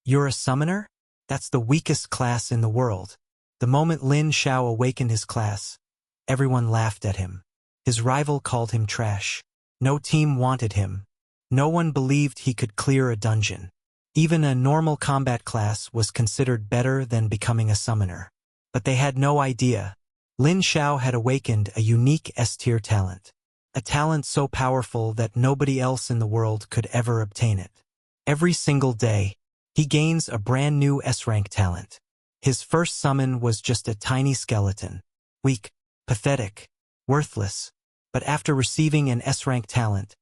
You're a summoner? That's the weakest class in the world. The moment Lin Xiao awakened his class, everyone laughed at him. His rival called him trash. No team wanted him. No one believed he could clear a dungeon. Even a normal combat class was considered better than becoming a summoner. But they had no idea. Lin Xiao had awakened a unique S-tier talent. A talent so powerful that nobody else in the world could ever obtain it. Every single day, he gains a brand new S-rank talent. His first summon was just a tiny skeleton. Weak, pathetic, worthless. But after receiving an S-rank talent,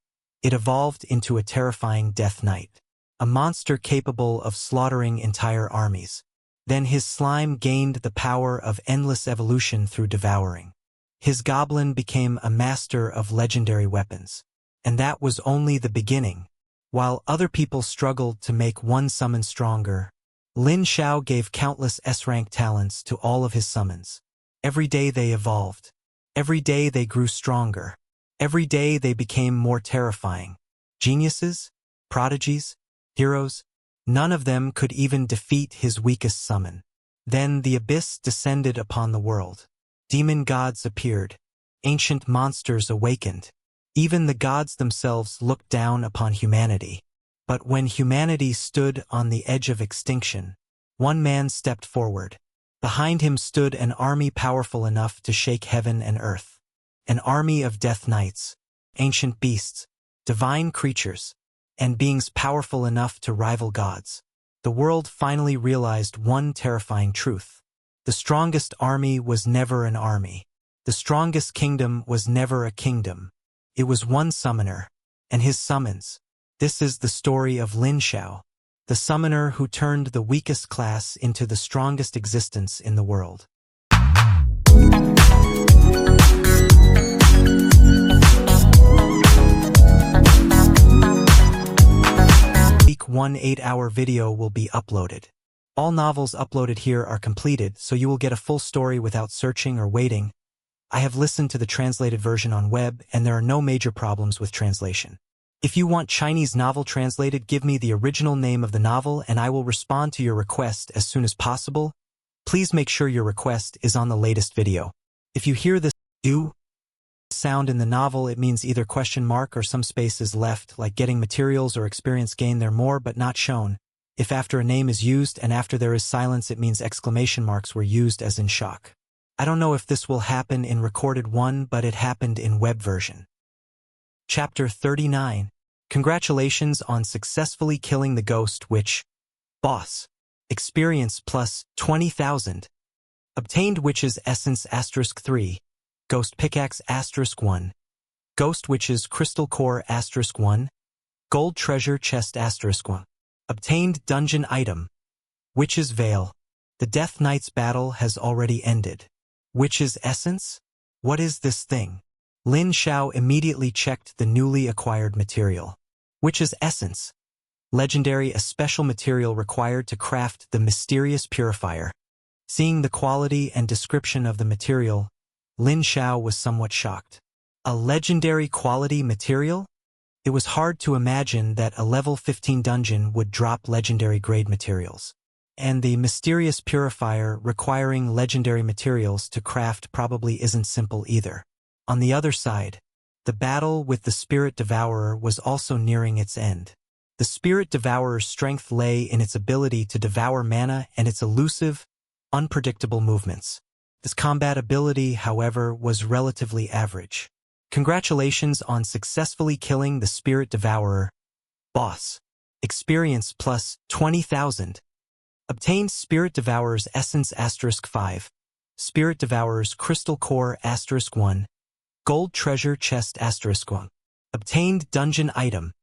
it evolved into a terrifying Death Knight. A monster capable of slaughtering entire armies. Then his slime gained the power of endless evolution through devouring. His goblin became a master of legendary weapons. And that was only the beginning. While other people struggled to make one summon stronger, Lin Xiao gave countless S-rank talents to all of his summons. Every day they evolved. Every day they grew stronger. Every day they became more terrifying. Geniuses? Prodigies? Heroes? None of them could even defeat his weakest summon. Then the abyss descended upon the world. Demon gods appeared. Ancient monsters awakened. Even the gods themselves looked down upon humanity. But when humanity stood on the edge of extinction, one man stepped forward. Behind him stood an army powerful enough to shake heaven and earth. An army of death knights, ancient beasts, divine creatures, and beings powerful enough to rival gods. The world finally realized one terrifying truth. The strongest army was never an army. The strongest kingdom was never a kingdom. It was one summoner, and his summons. This is the story of Lin Xiao, the summoner who turned the weakest class into the strongest existence in the world. Week 1 8-hour video will be uploaded. All novels uploaded here are completed, so you will get a full story without searching or waiting. I have listened to the translated version on web, and there are no major problems with translation. If you want Chinese novel translated, give me the original name of the novel and I will respond to your request as soon as possible. Please make sure your request is on the latest video. If you hear this "u" sound in the novel, it means either question mark or some space is left, like getting materials or experience gain there more but not shown. If after a name is used and after there is silence, it means exclamation marks were used as in shock. I don't know if this will happen in recorded one, but it happened in web version. Chapter 39. Congratulations on successfully killing the ghost witch. Boss. Experience plus 20,000. Obtained witch's essence *3. Ghost pickaxe *1. Ghost witch's crystal core *1. Gold treasure chest *1. Obtained dungeon item. Witch's veil. The Death Knight's battle has already ended. Witch's essence? What is this thing? Lin Xiao immediately checked the newly acquired material. Witch's essence. Legendary, a special material required to craft the mysterious purifier. Seeing the quality and description of the material, Lin Xiao was somewhat shocked. A legendary quality material? It was hard to imagine that a level 15 dungeon would drop legendary grade materials. And the mysterious purifier requiring legendary materials to craft probably isn't simple either. On the other side, the battle with the Spirit Devourer was also nearing its end. The Spirit Devourer's strength lay in its ability to devour mana and its elusive, unpredictable movements. This combat ability, however, was relatively average. Congratulations on successfully killing the Spirit Devourer. Boss. Experience plus 20,000. Obtained Spirit Devourer's essence *5. Spirit Devourer's crystal core *1. Gold treasure chest *1. Obtained dungeon item.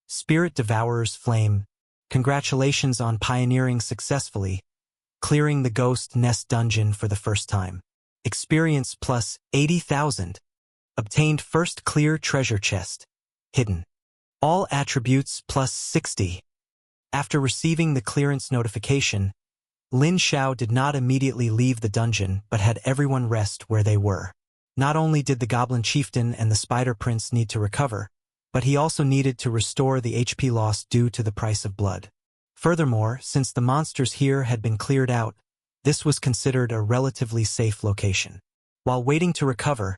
Spirit Devourer's flame. Congratulations on pioneering successfully, clearing the Ghost Nest dungeon for the first time. Experience plus 80,000. Obtained first clear treasure chest. Hidden. All attributes plus 60. After receiving the clearance notification, Lin Xiao did not immediately leave the dungeon but had everyone rest where they were. Not only did the Goblin Chieftain and the Spider Prince need to recover, but he also needed to restore the HP loss due to the price of blood. Furthermore, since the monsters here had been cleared out, this was considered a relatively safe location. While waiting to recover,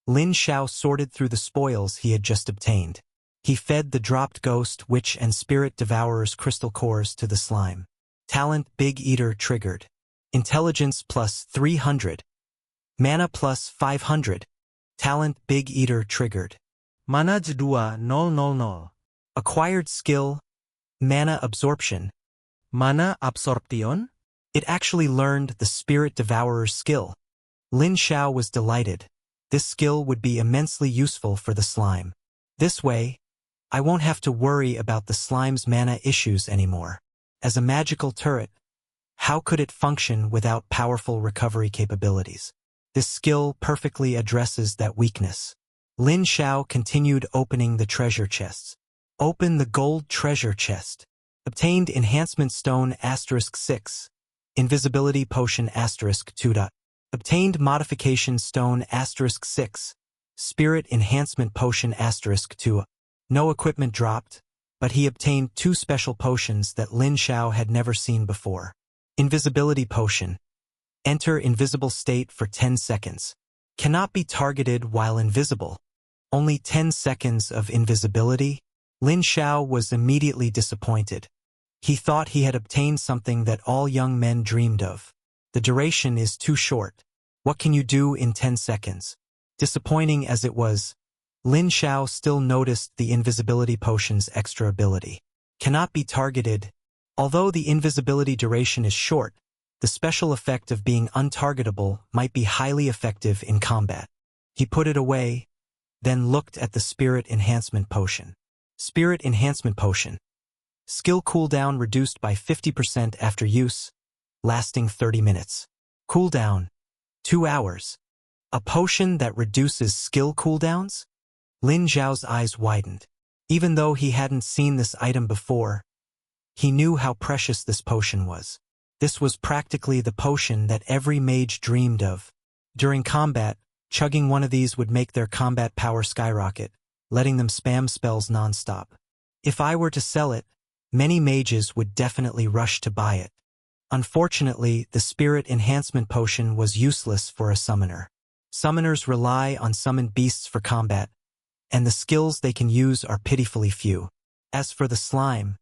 Lin Xiao sorted through the spoils he had just obtained. He fed the dropped ghost, witch, and spirit devourer's crystal cores to the slime. Talent Big Eater triggered. Intelligence plus 300. Mana plus 500. Talent Big Eater triggered. Mana J2 000. Acquired skill, Mana Absorption. Mana Absorption? It actually learned the Spirit Devourer's skill. Lin Xiao was delighted. This skill would be immensely useful for the slime. This way, I won't have to worry about the slime's mana issues anymore. As a magical turret, how could it function without powerful recovery capabilities? This skill perfectly addresses that weakness. Lin Xiao continued opening the treasure chests. Open the gold treasure chest. Obtained Enhancement Stone *6. Invisibility Potion *2. Obtained Modification Stone *6. Spirit Enhancement Potion *2. No equipment dropped, but he obtained 2 special potions that Lin Xiao had never seen before. Invisibility Potion. Enter invisible state for 10 seconds. Cannot be targeted while invisible. Only 10 seconds of invisibility? Lin Xiao was immediately disappointed. He thought he had obtained something that all young men dreamed of. The duration is too short. What can you do in 10 seconds? Disappointing as it was, Lin Xiao still noticed the invisibility potion's extra ability. Cannot be targeted. Although the invisibility duration is short, the special effect of being untargetable might be highly effective in combat. He put it away, then looked at the Spirit Enhancement Potion. Spirit Enhancement Potion. Skill cooldown reduced by 50% after use, lasting 30 minutes. Cooldown, 2 hours. A potion that reduces skill cooldowns? Lin Xiao's eyes widened. Even though he hadn't seen this item before, he knew how precious this potion was. This was practically the potion that every mage dreamed of. During combat, chugging one of these would make their combat power skyrocket, letting them spam spells non-stop. If I were to sell it, many mages would definitely rush to buy it. Unfortunately, the Spirit Enhancement Potion was useless for a summoner. Summoners rely on summoned beasts for combat, and the skills they can use are pitifully few. As for the slime,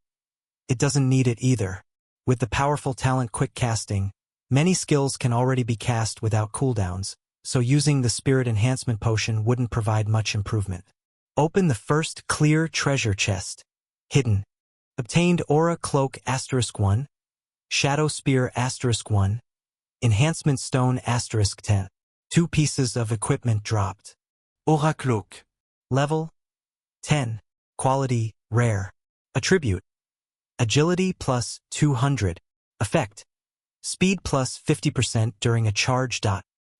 it doesn't need it either. With the powerful talent Quick Casting, many skills can already be cast without cooldowns, so using the Spirit Enhancement Potion wouldn't provide much improvement. Open the first clear treasure chest. Hidden. Obtained Aura Cloak *1. Shadow Spear *1. Enhancement Stone *10. 2 pieces of equipment dropped. Aura Cloak. Level 10. Quality Rare. Attribute. Agility plus 200. Effect. Speed plus 50% during a charge.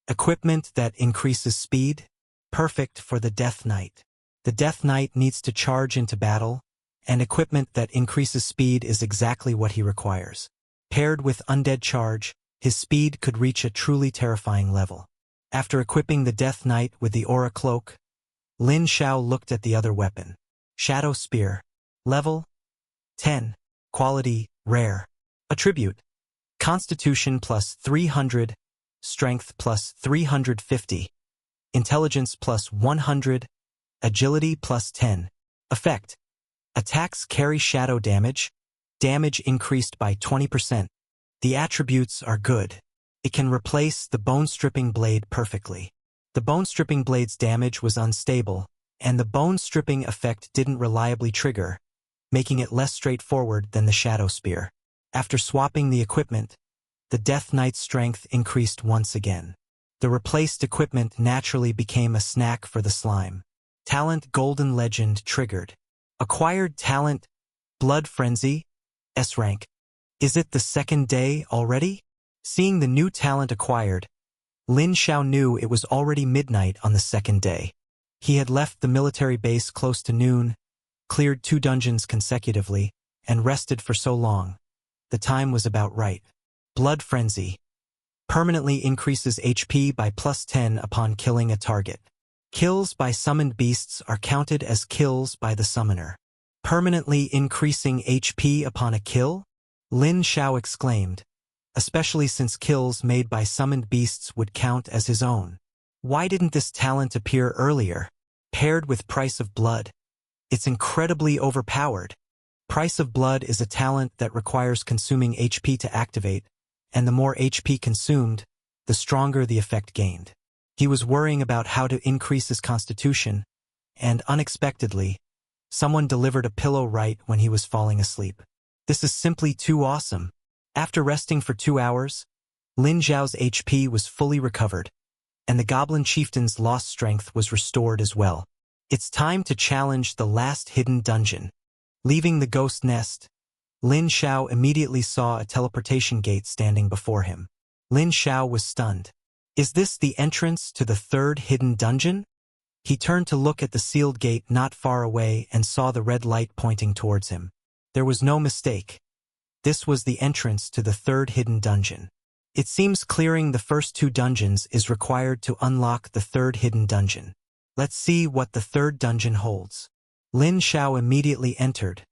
Equipment that increases speed. Perfect for the Death Knight. The Death Knight needs to charge into battle, and equipment that increases speed is exactly what he requires. Paired with Undead Charge, his speed could reach a truly terrifying level. After equipping the Death Knight with the Aura Cloak, Lin Xiao looked at the other weapon. Shadow Spear. Level 10. Quality Rare. Attribute. Constitution plus 300. Strength plus 350. Intelligence plus 100. Agility plus 10. Effect. Attacks carry shadow damage. Damage increased by 20%. The attributes are good. It can replace the bone-stripping blade perfectly. The bone-stripping blade's damage was unstable, and the bone-stripping effect didn't reliably trigger, making it less straightforward than the Shadow Spear. After swapping the equipment, the Death Knight's strength increased once again. The replaced equipment naturally became a snack for the slime. Talent Golden Legend triggered. Acquired talent Blood Frenzy, S rank. Is it the second day already? Seeing the new talent acquired, Lin Xiao knew it was already midnight on the second day. He had left the military base close to noon, cleared 2 dungeons consecutively, and rested for so long. The time was about right. Blood Frenzy. Permanently increases HP by plus 10 upon killing a target. Kills by summoned beasts are counted as kills by the summoner. Permanently increasing HP upon a kill? Lin Xiao exclaimed, especially since kills made by summoned beasts would count as his own. Why didn't this talent appear earlier? Paired with Price of Blood. It's incredibly overpowered. Price of Blood is a talent that requires consuming HP to activate, and the more HP consumed, the stronger the effect gained. He was worrying about how to increase his constitution, and unexpectedly, someone delivered a pillow right when he was falling asleep. This is simply too awesome. After resting for 2 hours, Lin Xiao's HP was fully recovered, and the goblin chieftain's lost strength was restored as well. It's time to challenge the last hidden dungeon. Leaving the ghost nest, Lin Xiao immediately saw a teleportation gate standing before him. Lin Xiao was stunned. Is this the entrance to the third hidden dungeon? He turned to look at the sealed gate not far away and saw the red light pointing towards him. There was no mistake. This was the entrance to the third hidden dungeon. It seems clearing the first 2 dungeons is required to unlock the third hidden dungeon. Let's see what the third dungeon holds. Lin Xiao immediately entered,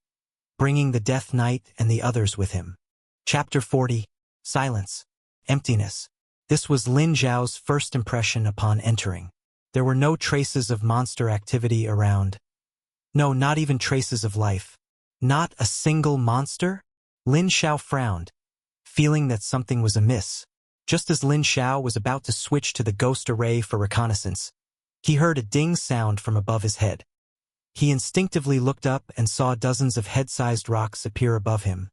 bringing the Death Knight and the others with him. Chapter 40. Silence. Emptiness. This was Lin Xiao's first impression upon entering. There were no traces of monster activity around. No, not even traces of life. Not a single monster? Lin Xiao frowned, feeling that something was amiss. Just as Lin Xiao was about to switch to the ghost array for reconnaissance, he heard a ding sound from above his head. He instinctively looked up and saw dozens of head-sized rocks appear above him,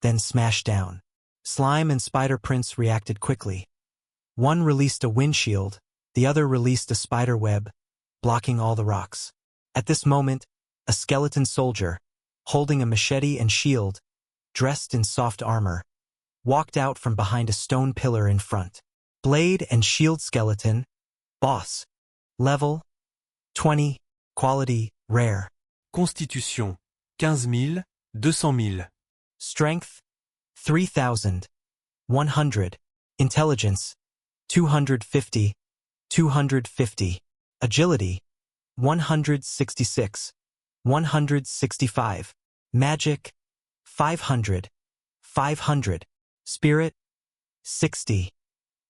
then smash down. Slime and Spider Prince reacted quickly. One released a windshield, the other released a spider web, blocking all the rocks. At this moment, a skeleton soldier, holding a machete and shield, dressed in soft armor, walked out from behind a stone pillar in front. Blade and shield skeleton, boss. Level 20, quality rare. Constitution 15 000, 200 000. Strength 3,100. Intelligence 250, 250. Agility 166, 165. Magic 500, 500. Spirit 60,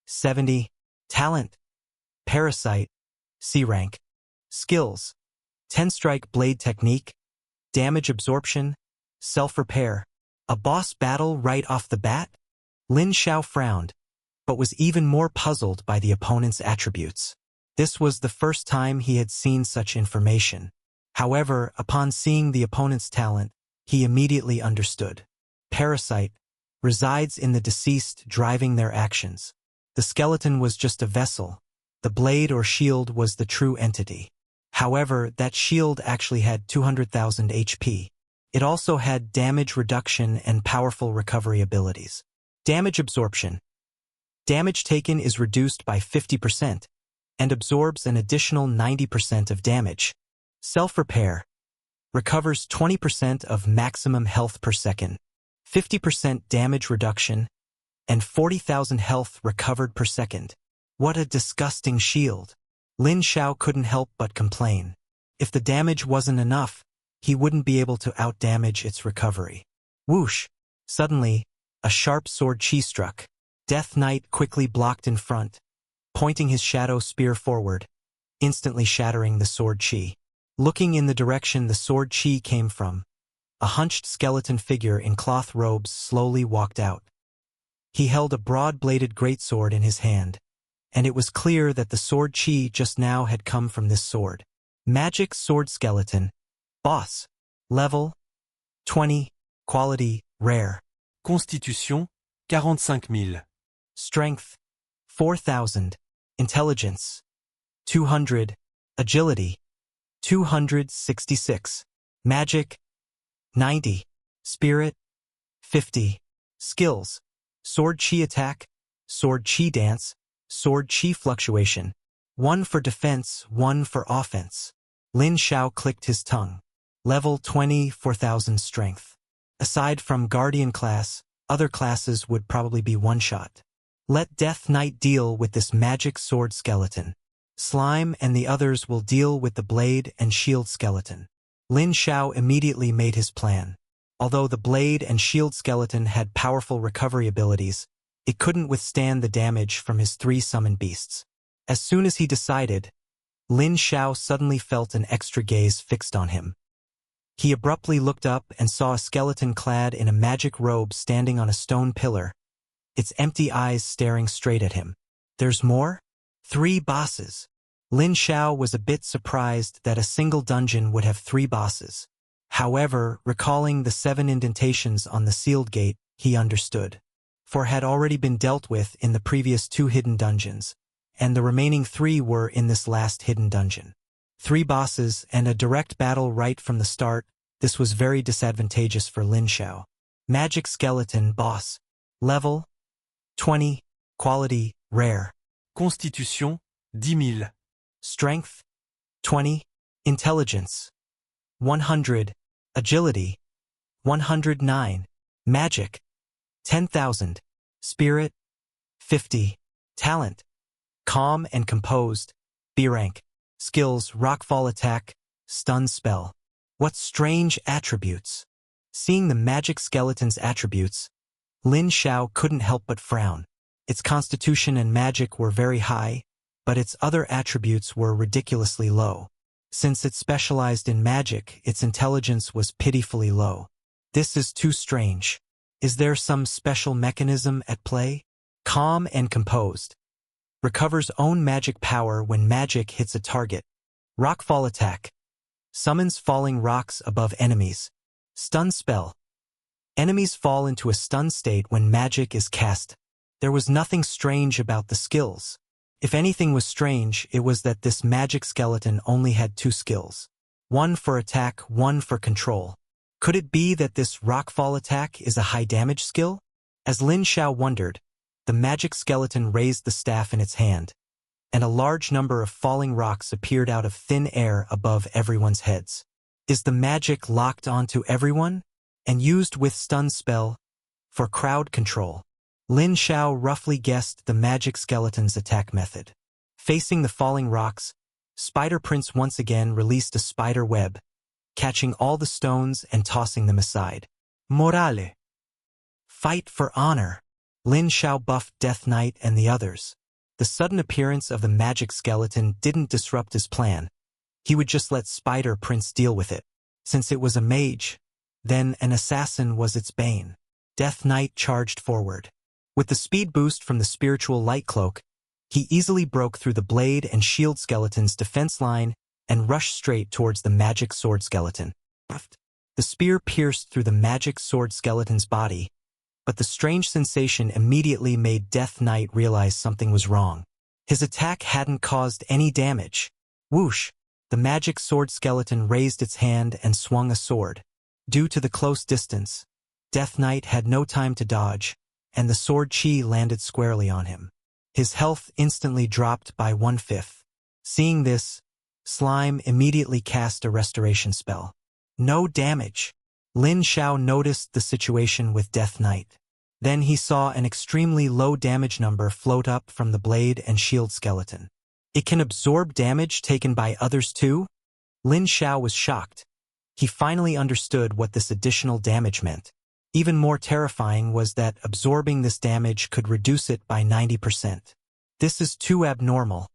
70. Talent Parasite C rank. Skills 10-strike blade technique, damage absorption, self-repair. A boss battle right off the bat? Lin Xiao frowned, but was even more puzzled by the opponent's attributes. This was the first time he had seen such information. However, upon seeing the opponent's talent, he immediately understood. Parasite resides in the deceased, driving their actions. The skeleton was just a vessel. The blade or shield was the true entity. However, that shield actually had 200,000 HP. It also had damage reduction and powerful recovery abilities. Damage absorption. Damage taken is reduced by 50% and absorbs an additional 90% of damage. Self-repair. Recovers 20% of maximum health per second, 50% damage reduction, and 40,000 health recovered per second. What a disgusting shield. Lin Xiao couldn't help but complain. If the damage wasn't enough, he wouldn't be able to outdamage its recovery. Whoosh! Suddenly, a sharp sword chi struck. Death Knight quickly blocked in front, pointing his shadow spear forward, instantly shattering the sword chi. Looking in the direction the sword chi came from, a hunched skeleton figure in cloth robes slowly walked out. He held a broad-bladed greatsword in his hand, and it was clear that the sword chi just now had come from this sword. Magic sword skeleton. Boss. Level 20. Quality rare. Constitution 45 000. Strength 4,000. Intelligence 200. Agility 266. Magic 90. Spirit 50. Skills. Sword chi attack, sword chi dance, sword chi fluctuation. 1 for defense, 1 for offense. Lin Xiao clicked his tongue. Level 20, 4,000 strength. Aside from Guardian class, other classes would probably be one-shot. Let Death Knight deal with this magic sword skeleton. Slime and the others will deal with the blade and shield skeleton. Lin Xiao immediately made his plan. Although the blade and shield skeleton had powerful recovery abilities, it couldn't withstand the damage from his 3 summoned beasts. As soon as he decided, Lin Xiao suddenly felt an extra gaze fixed on him. He abruptly looked up and saw a skeleton clad in a magic robe standing on a stone pillar, its empty eyes staring straight at him. There's more? 3 bosses. Lin Xiao was a bit surprised that a single dungeon would have 3 bosses. However, recalling the 7 indentations on the sealed gate, he understood. 4 had already been dealt with in the previous 2 hidden dungeons, and the remaining 3 were in this last hidden dungeon. 3 bosses and a direct battle right from the start. This was very disadvantageous for Lin Xiao. Magic Skeleton Boss. Level 20. Quality Rare. Constitution 10 000. Strength 20. Intelligence 100. Agility 109. Magic 10,000. Spirit 50. Talent Calm and Composed. B rank. Skills Rockfall Attack, Stun Spell. What strange attributes. Seeing the magic skeleton's attributes, Lin Xiao couldn't help but frown. Its constitution and magic were very high, but its other attributes were ridiculously low. Since it specialized in magic, its intelligence was pitifully low. This is too strange. Is there some special mechanism at play? Calm and Composed. Recovers own magic power when magic hits a target. Rockfall Attack. Summons falling rocks above enemies. Stun Spell. Enemies fall into a stun state when magic is cast. There was nothing strange about the skills. If anything was strange, it was that this magic skeleton only had 2 skills. 1 for attack, 1 for control. Could it be that this Rockfall Attack is a high damage skill? As Lin Xiao wondered, the magic skeleton raised the staff in its hand, and a large number of falling rocks appeared out of thin air above everyone's heads. Is the magic locked onto everyone and used with stun spell for crowd control? Lin Xiao roughly guessed the magic skeleton's attack method. Facing the falling rocks, Spider Prince once again released a spider web, catching all the stones and tossing them aside. Morale. Fight for honor. Lin Xiao buffed Death Knight and the others. The sudden appearance of the magic skeleton didn't disrupt his plan. He would just let Spider Prince deal with it. Since it was a mage, then an assassin was its bane. Death Knight charged forward. With the speed boost from the spiritual light cloak, he easily broke through the blade and shield skeleton's defense line and rushed straight towards the magic sword skeleton. The spear pierced through the magic sword skeleton's body, but the strange sensation immediately made Death Knight realize something was wrong. His attack hadn't caused any damage. Whoosh! The magic sword skeleton raised its hand and swung a sword. Due to the close distance, Death Knight had no time to dodge, and the sword chi landed squarely on him. His health instantly dropped by 1/5. Seeing this, Slime immediately cast a restoration spell. No damage. Lin Xiao noticed the situation with Death Knight. Then he saw an extremely low damage number float up from the blade and shield skeleton. It can absorb damage taken by others too? Lin Xiao was shocked. He finally understood what this additional damage meant. Even more terrifying was that absorbing this damage could reduce it by 90%. This is too abnormal.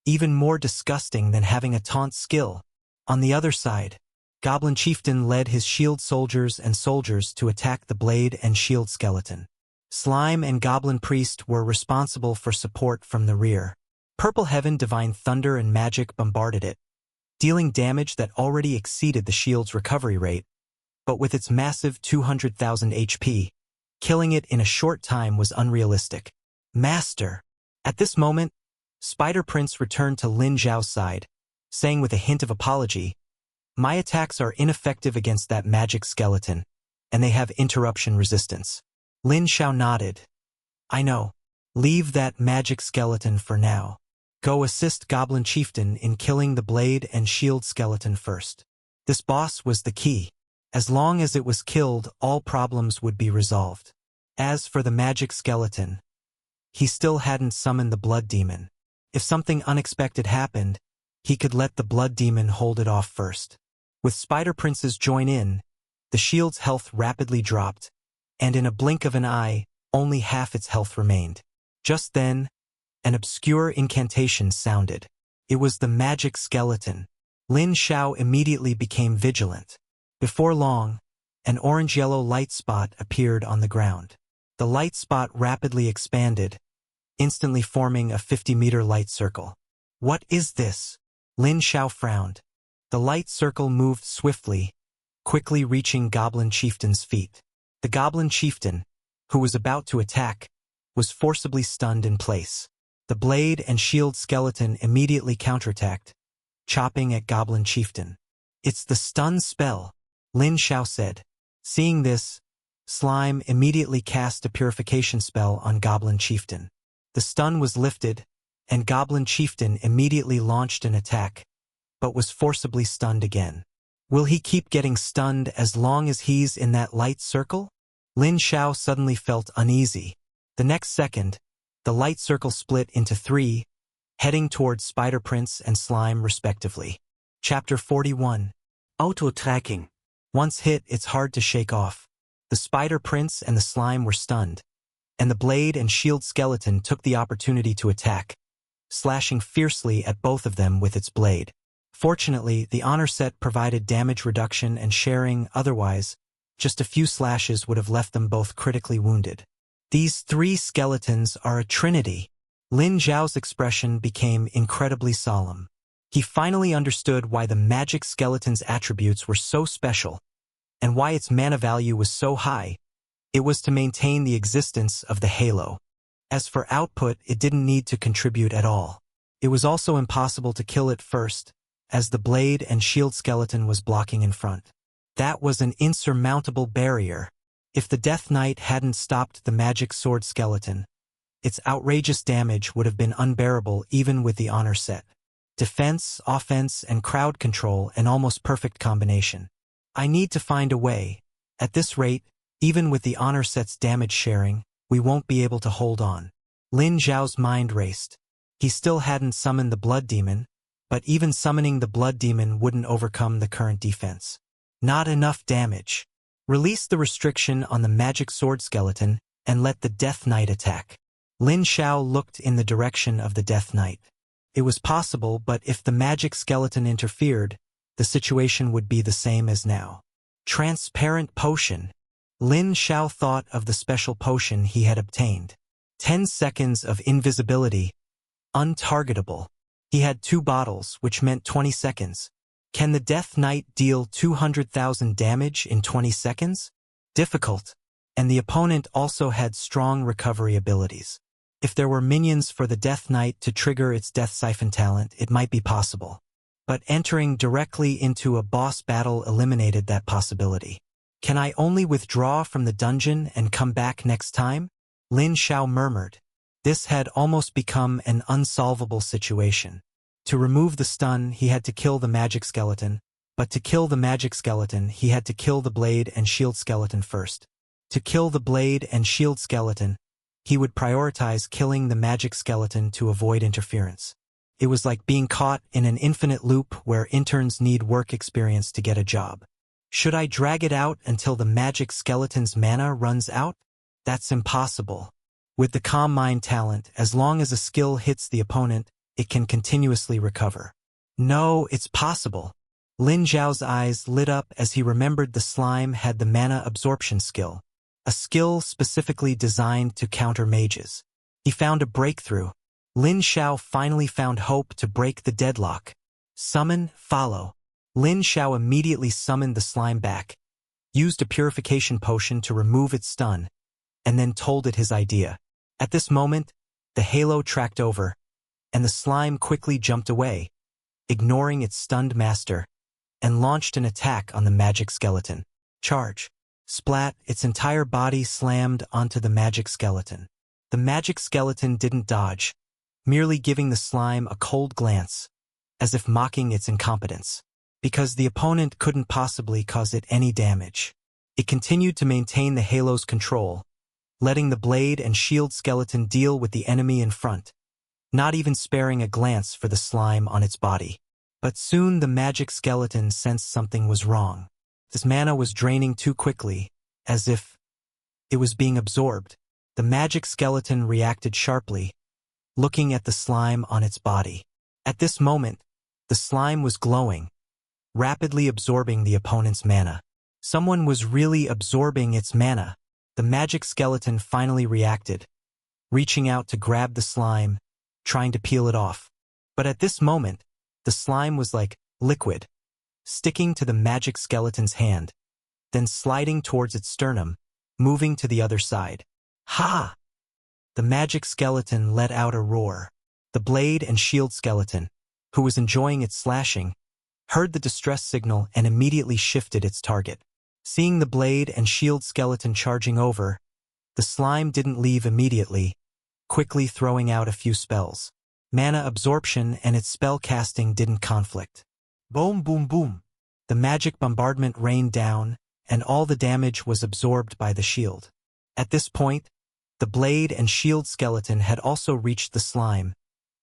Even more disgusting than having a taunt skill. On the other side, Goblin Chieftain led his shield soldiers and soldiers to attack the blade and shield skeleton. Slime and Goblin Priest were responsible for support from the rear. Purple Heaven Divine Thunder and Magic bombarded it, dealing damage that already exceeded the shield's recovery rate, but with its massive 200,000 HP, killing it in a short time was unrealistic. Master! At this moment, Spider Prince returned to Lin Xiao's side, saying with a hint of apology, "My attacks are ineffective against that magic skeleton, and they have interruption resistance." Lin Xiao nodded. "I know. Leave that magic skeleton for now. Go assist Goblin Chieftain in killing the blade and shield skeleton first. This boss was the key. As long as it was killed, all problems would be resolved." As for the magic skeleton, he still hadn't summoned the blood demon. If something unexpected happened, he could let the blood demon hold it off first. With Spider Prince's join in, The shield's health rapidly dropped, and in a blink of an eye, only half its health remained. Just then, an obscure incantation sounded. It was the magic skeleton. Lin Xiao immediately became vigilant. Before long, an orange-yellow light spot appeared on the ground. The light spot rapidly expanded, instantly forming a 50-meter light circle. What is this? Lin Xiao frowned. The light circle moved swiftly, quickly reaching Goblin Chieftain's feet. The Goblin Chieftain, who was about to attack, was forcibly stunned in place. The blade and shield skeleton immediately counterattacked, chopping at Goblin Chieftain. It's the stun spell, Lin Xiao said. Seeing this, Slime immediately cast a purification spell on Goblin Chieftain. The stun was lifted, and Goblin Chieftain immediately launched an attack, but was forcibly stunned again. Will he keep getting stunned as long as he's in that light circle? Lin Xiao suddenly felt uneasy. The next second, the light circle split into 3, heading towards Spider Prince and Slime respectively. Chapter 41. Auto-tracking. Once hit, it's hard to shake off. The Spider Prince and the Slime were stunned, and the blade and shield skeleton took the opportunity to attack, slashing fiercely at both of them with its blade. Fortunately, the honor set provided damage reduction and sharing, otherwise, just a few slashes would have left them both critically wounded. These 3 skeletons are a trinity. Lin Xiao's expression became incredibly solemn. He finally understood why the magic skeleton's attributes were so special, and why its mana value was so high. It was to maintain the existence of the halo. As for output, it didn't need to contribute at all. It was also impossible to kill it first, as the blade and shield skeleton was blocking in front. That was an insurmountable barrier. If the Death Knight hadn't stopped the magic sword skeleton, its outrageous damage would have been unbearable even with the honor set. Defense, offense, and crowd control, an almost perfect combination. I need to find a way. At this rate, even with the honor set's damage sharing, we won't be able to hold on. Lin Xiao's mind raced. He still hadn't summoned the Blood Demon, but even summoning the Blood Demon wouldn't overcome the current defense. Not enough damage. Release the restriction on the magic sword skeleton and let the Death Knight attack. Lin Xiao looked in the direction of the Death Knight. It was possible, but if the magic skeleton interfered, the situation would be the same as now. Transparent potion. Lin Xiao thought of the special potion he had obtained. 10 seconds of invisibility. Untargetable. He had 2 bottles, which meant 20 seconds. Can the Death Knight deal 200,000 damage in 20 seconds? Difficult. And the opponent also had strong recovery abilities. If there were minions for the Death Knight to trigger its Death Siphon talent, it might be possible. But entering directly into a boss battle eliminated that possibility. Can I only withdraw from the dungeon and come back next time? Lin Xiao murmured. This had almost become an unsolvable situation. To remove the stun, he had to kill the magic skeleton, but to kill the magic skeleton, he had to kill the blade and shield skeleton first. To kill the blade and shield skeleton, he would prioritize killing the magic skeleton to avoid interference. It was like being caught in an infinite loop where interns need work experience to get a job. Should I drag it out until the magic skeleton's mana runs out? That's impossible. With the Calm Mind talent, as long as a skill hits the opponent, it can continuously recover. No, it's possible. Lin Xiao's eyes lit up as he remembered the slime had the mana absorption skill, a skill specifically designed to counter mages. He found a breakthrough. Lin Xiao finally found hope to break the deadlock. Summon, follow. Lin Xiao immediately summoned the slime back, used a purification potion to remove its stun, and then told it his idea. At this moment, the halo tracked over, and the slime quickly jumped away, ignoring its stunned master, and launched an attack on the magic skeleton. Charge. Splat, its entire body slammed onto the magic skeleton. The magic skeleton didn't dodge, merely giving the slime a cold glance, as if mocking its incompetence. Because the opponent couldn't possibly cause it any damage. It continued to maintain the halo's control, letting the blade and shield skeleton deal with the enemy in front, not even sparing a glance for the slime on its body. But soon the magic skeleton sensed something was wrong. This mana was draining too quickly, as if it was being absorbed. The magic skeleton reacted sharply, looking at the slime on its body. At this moment, the slime was glowing, rapidly absorbing the opponent's mana. Someone was really absorbing its mana. The magic skeleton finally reacted, reaching out to grab the slime, trying to peel it off. But at this moment, the slime was like liquid, sticking to the magic skeleton's hand, then sliding towards its sternum, moving to the other side. Ha! The magic skeleton let out a roar. The blade and shield skeleton, who was enjoying its slashing, heard the distress signal and immediately shifted its target. Seeing the blade and shield skeleton charging over, the slime didn't leave immediately, quickly throwing out a few spells. Mana absorption and its spell casting didn't conflict. Boom, boom, boom. The magic bombardment rained down, and all the damage was absorbed by the shield. At this point, the blade and shield skeleton had also reached the slime,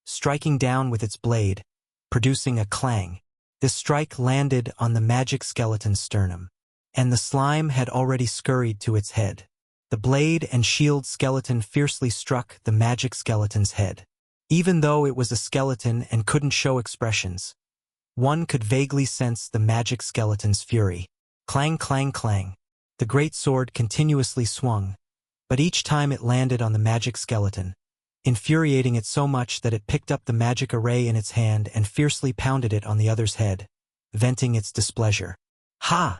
striking down with its blade, producing a clang. This strike landed on the magic skeleton's sternum, and the slime had already scurried to its head. The blade and shield skeleton fiercely struck the magic skeleton's head. Even though it was a skeleton and couldn't show expressions, one could vaguely sense the magic skeleton's fury. Clang, clang, clang. The great sword continuously swung, but each time it landed on the magic skeleton, infuriating it so much that it picked up the magic array in its hand and fiercely pounded it on the other's head, venting its displeasure. Ha!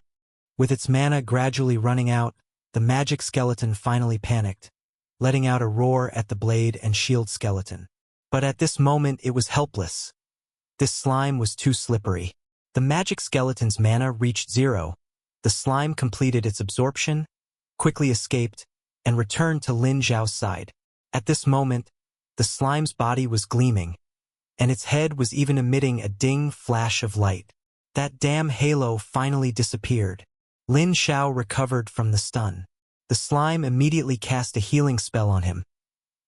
With its mana gradually running out, the magic skeleton finally panicked, letting out a roar at the blade and shield skeleton. But at this moment it was helpless. This slime was too slippery. The magic skeleton's mana reached 0. The slime completed its absorption, quickly escaped, and returned to Lin Xiao's side. At this moment, the slime's body was gleaming, and its head was even emitting a ding flash of light. That damn halo finally disappeared. Lin Xiao recovered from the stun. The slime immediately cast a healing spell on him,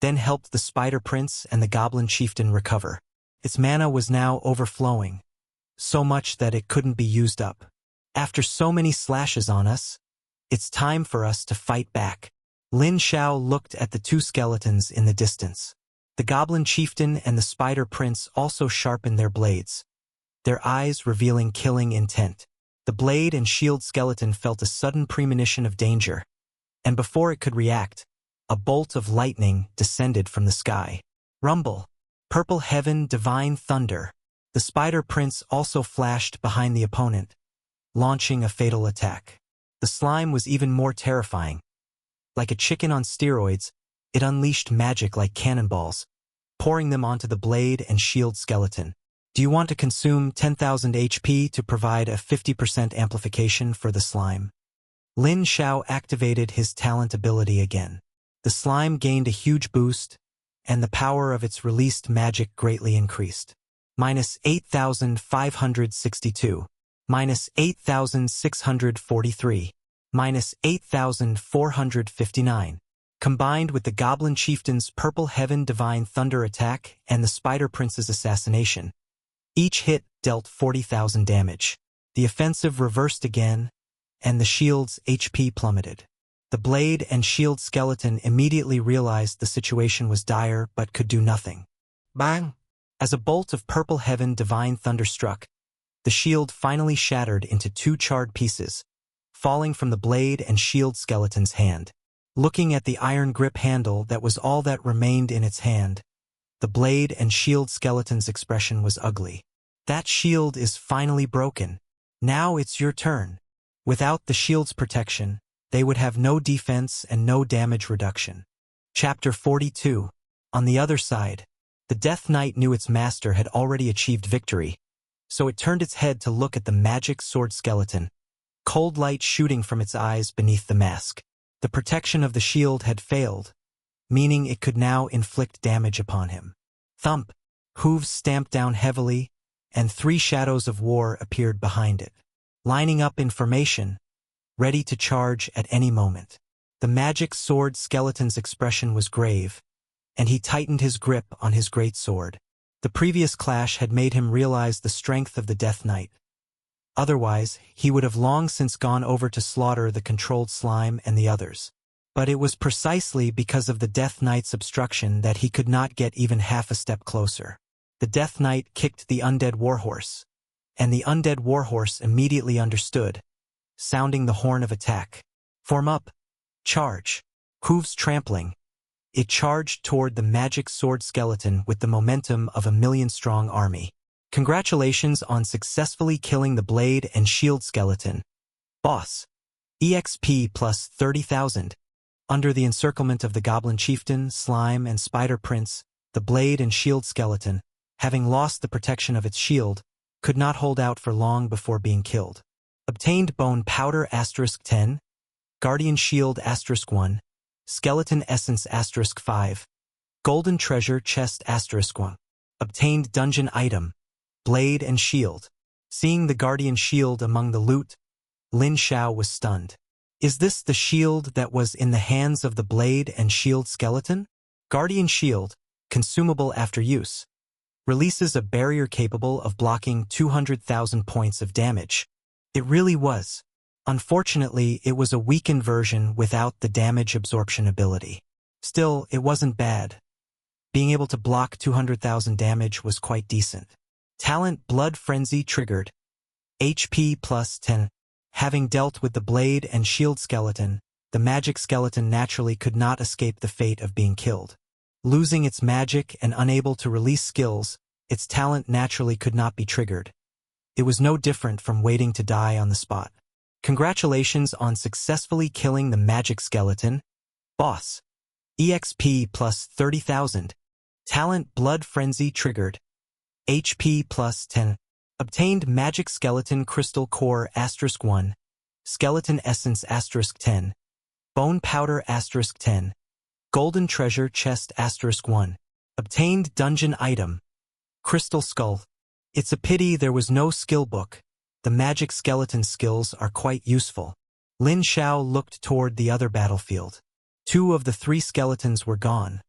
then helped the Spider Prince and the Goblin Chieftain recover. Its mana was now overflowing, so much that it couldn't be used up. After so many slashes on us, it's time for us to fight back. Lin Xiao looked at the two skeletons in the distance. The Goblin Chieftain and the Spider Prince also sharpened their blades, their eyes revealing killing intent. The blade and shield skeleton felt a sudden premonition of danger, and before it could react, a bolt of lightning descended from the sky. Rumble. Purple heaven, divine thunder. The Spider Prince also flashed behind the opponent, launching a fatal attack. The slime was even more terrifying. Like a chicken on steroids, it unleashed magic like cannonballs, pouring them onto the blade and shield skeleton. Do you want to consume 10,000 HP to provide a 50% amplification for the slime? Lin Xiao activated his talent ability again. The slime gained a huge boost, and the power of its released magic greatly increased. Minus 8,562. Minus 8,643. Minus 8,459. Combined with the Goblin Chieftain's Purple Heaven Divine Thunder attack and the Spider Prince's assassination, each hit dealt 40,000 damage. The offensive reversed again, and the shield's HP plummeted. The blade and shield skeleton immediately realized the situation was dire but could do nothing. Bang! As a bolt of Purple Heaven Divine Thunder struck, the shield finally shattered into 2 charred pieces, falling from the blade and shield skeleton's hand. Looking at the iron grip handle that was all that remained in its hand, the blade and shield skeleton's expression was ugly. That shield is finally broken. Now it's your turn. Without the shield's protection, they would have no defense and no damage reduction. Chapter 42. On the other side, the Death Knight knew its master had already achieved victory, so it turned its head to look at the magic sword skeleton, cold light shooting from its eyes beneath the mask. The protection of the shield had failed, meaning it could now inflict damage upon him. Thump! Hooves stamped down heavily, and 3 shadows of war appeared behind it, lining up in formation, ready to charge at any moment. The magic sword skeleton's expression was grave, and he tightened his grip on his great sword. The previous clash had made him realize the strength of the Death Knight, Otherwise, he would have long since gone over to slaughter the controlled slime and the others. But it was precisely because of the Death Knight's obstruction that he could not get even half a step closer. The Death Knight kicked the undead warhorse, and the undead warhorse immediately understood, sounding the horn of attack. Form up. Charge. Hooves trampling. It charged toward the magic sword skeleton with the momentum of a million-strong army. Congratulations on successfully killing the blade and shield skeleton. Boss. EXP plus 30,000. Under the encirclement of the goblin chieftain, slime, and spider prince, the blade and shield skeleton, having lost the protection of its shield, could not hold out for long before being killed. Obtained bone powder *10, guardian shield *1, skeleton essence *5, golden treasure chest *1. Obtained dungeon item, blade and shield. Seeing the guardian shield among the loot, Lin Xiao was stunned. Is this the shield that was in the hands of the blade and shield skeleton? Guardian shield, consumable after use. Releases a barrier capable of blocking 200,000 points of damage. It really was. Unfortunately, it was a weakened version without the damage absorption ability. Still, it wasn't bad. Being able to block 200,000 damage was quite decent. Talent Blood Frenzy triggered. HP plus 10. Having dealt with the blade and shield skeleton, the magic skeleton naturally could not escape the fate of being killed. Losing its magic and unable to release skills, its talent naturally could not be triggered. It was no different from waiting to die on the spot. Congratulations on successfully killing the magic skeleton. Boss. EXP plus 30,000. Talent Blood Frenzy triggered. HP plus 10. Obtained magic skeleton crystal core *1, skeleton essence *10, bone powder *10, golden treasure chest *1. Obtained dungeon item, crystal skull. It's a pity there was no skill book. The magic skeleton skills are quite useful. Lin Xiao looked toward the other battlefield. 2 of the 3 skeletons were gone,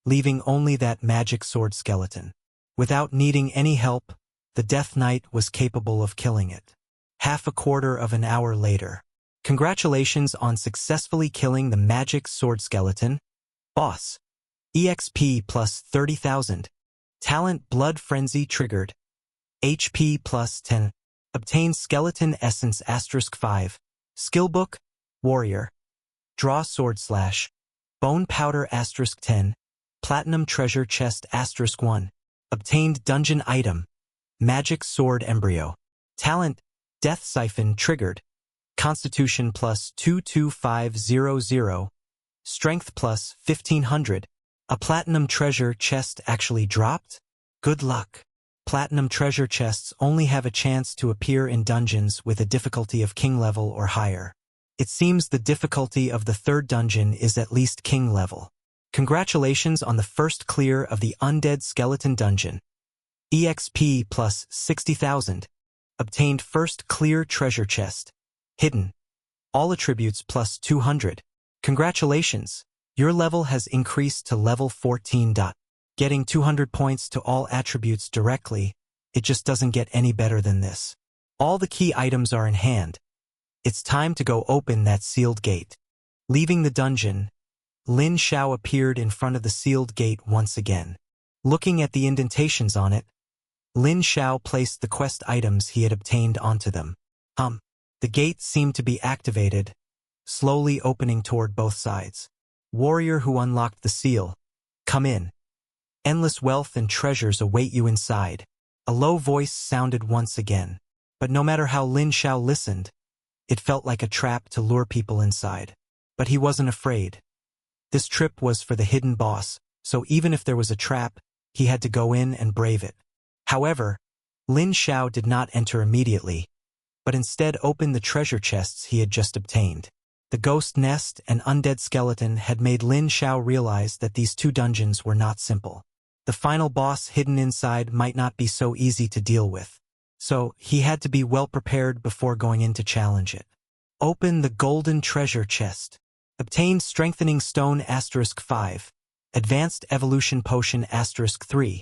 leaving only that magic sword skeleton. Without needing any help, the Death Knight was capable of killing it. Half a quarter of an hour later. Congratulations on successfully killing the magic sword skeleton. Boss. EXP plus 30,000. Talent Blood Frenzy triggered. HP plus 10. Obtained skeleton essence *5. Skillbook, warrior. Draw sword slash. Bone powder *10. Platinum treasure chest *1. Obtained dungeon item. Magic sword embryo. Talent, Death Siphon triggered. Constitution plus 22500. Strength plus 1500. A platinum treasure chest actually dropped? Good luck. Platinum treasure chests only have a chance to appear in dungeons with a difficulty of king level or higher. It seems the difficulty of the 3rd dungeon is at least king level. Congratulations on the first clear of the Undead Skeleton Dungeon. EXP plus 60,000. Obtained first clear treasure chest. Hidden. All attributes plus 200. Congratulations. Your level has increased to level 14. Getting 200 points to all attributes directly, it just doesn't get any better than this. All the key items are in hand. It's time to go open that sealed gate. Leaving the dungeon, Lin Xiao appeared in front of the sealed gate once again. Looking at the indentations on it, Lin Xiao placed the quest items he had obtained onto them. The gate seemed to be activated, slowly opening toward both sides. Warrior who unlocked the seal. Come in. Endless wealth and treasures await you inside. A low voice sounded once again. But no matter how Lin Xiao listened, it felt like a trap to lure people inside. But he wasn't afraid. This trip was for the hidden boss, so even if there was a trap, he had to go in and brave it. However, Lin Xiao did not enter immediately, but instead opened the treasure chests he had just obtained. The ghost nest and undead skeleton had made Lin Xiao realize that these 2 dungeons were not simple. The final boss hidden inside might not be so easy to deal with, so he had to be well prepared before going in to challenge it. Open the golden treasure chest. Obtained strengthening stone *5. Advanced evolution potion *3.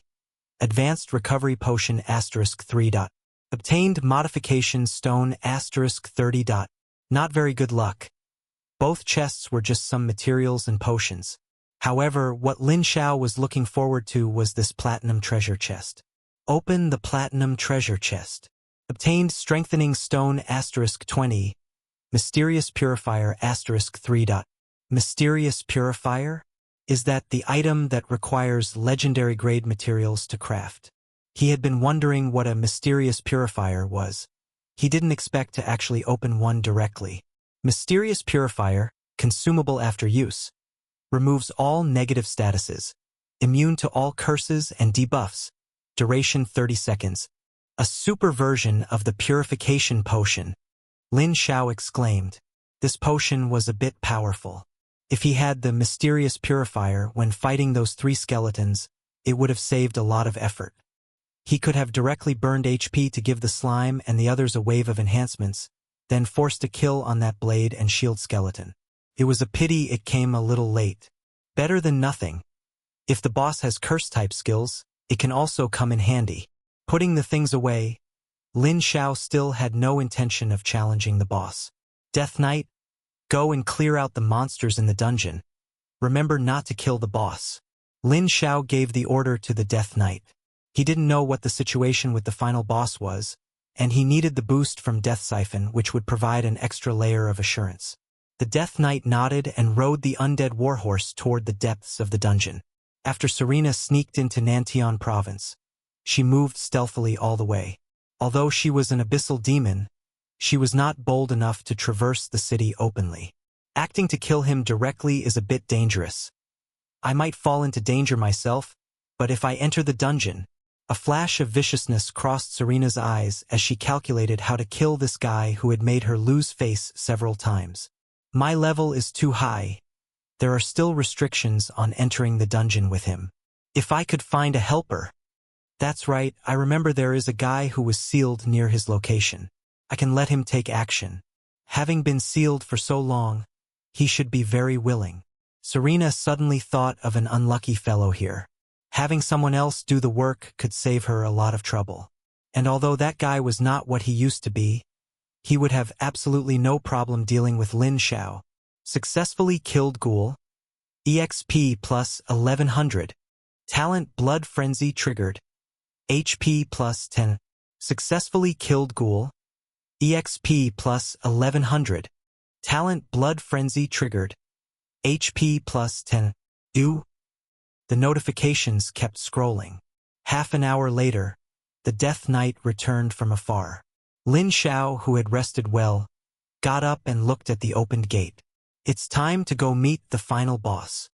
Advanced recovery potion *3. Obtained modification stone *30. Not very good luck. Both chests were just some materials and potions. However, what Lin Xiao was looking forward to was this platinum treasure chest. Open the platinum treasure chest. Obtained strengthening stone *20. Mysterious purifier *3. Mysterious purifier? Is that the item that requires legendary grade materials to craft? He had been wondering what a mysterious purifier was. He didn't expect to actually open one directly. Mysterious purifier, consumable after use. Removes all negative statuses. Immune to all curses and debuffs. Duration 30 seconds. A super version of the purification potion. Lin Xiao exclaimed. This potion was a bit powerful. If he had the mysterious purifier when fighting those 3 skeletons, it would have saved a lot of effort. He could have directly burned HP to give the slime and the others a wave of enhancements, then forced a kill on that blade and shield skeleton. It was a pity it came a little late. Better than nothing. If the boss has curse-type skills, it can also come in handy. Putting the things away, Lin Xiao still had no intention of challenging the boss. Death Knight, go and clear out the monsters in the dungeon. Remember not to kill the boss. Lin Xiao gave the order to the Death Knight. He didn't know what the situation with the final boss was, and he needed the boost from Death Siphon, which would provide an extra layer of assurance. The Death Knight nodded and rode the undead warhorse toward the depths of the dungeon. After Serena sneaked into Nantian province, she moved stealthily all the way. Although she was an abyssal demon, she was not bold enough to traverse the city openly. Acting to kill him directly is a bit dangerous. I might fall into danger myself, but if I enter the dungeon, a flash of viciousness crossed Serena's eyes as she calculated how to kill this guy who had made her lose face several times. My level is too high. There are still restrictions on entering the dungeon with him. If I could find a helper. That's right, I remember there is a guy who was sealed near his location. I can let him take action. Having been sealed for so long, he should be very willing. Serena suddenly thought of an unlucky fellow here. Having someone else do the work could save her a lot of trouble. And although that guy was not what he used to be, he would have absolutely no problem dealing with Lin Xiao. Successfully killed ghoul. EXP plus 1100. Talent Blood Frenzy triggered. HP plus 10. Successfully killed ghoul. EXP plus 1100. Talent Blood Frenzy triggered. HP plus 10. Ew. The notifications kept scrolling. Half an hour later, the Death Knight returned from afar. Lin Xiao, who had rested well, got up and looked at the opened gate. It's time to go meet the final boss.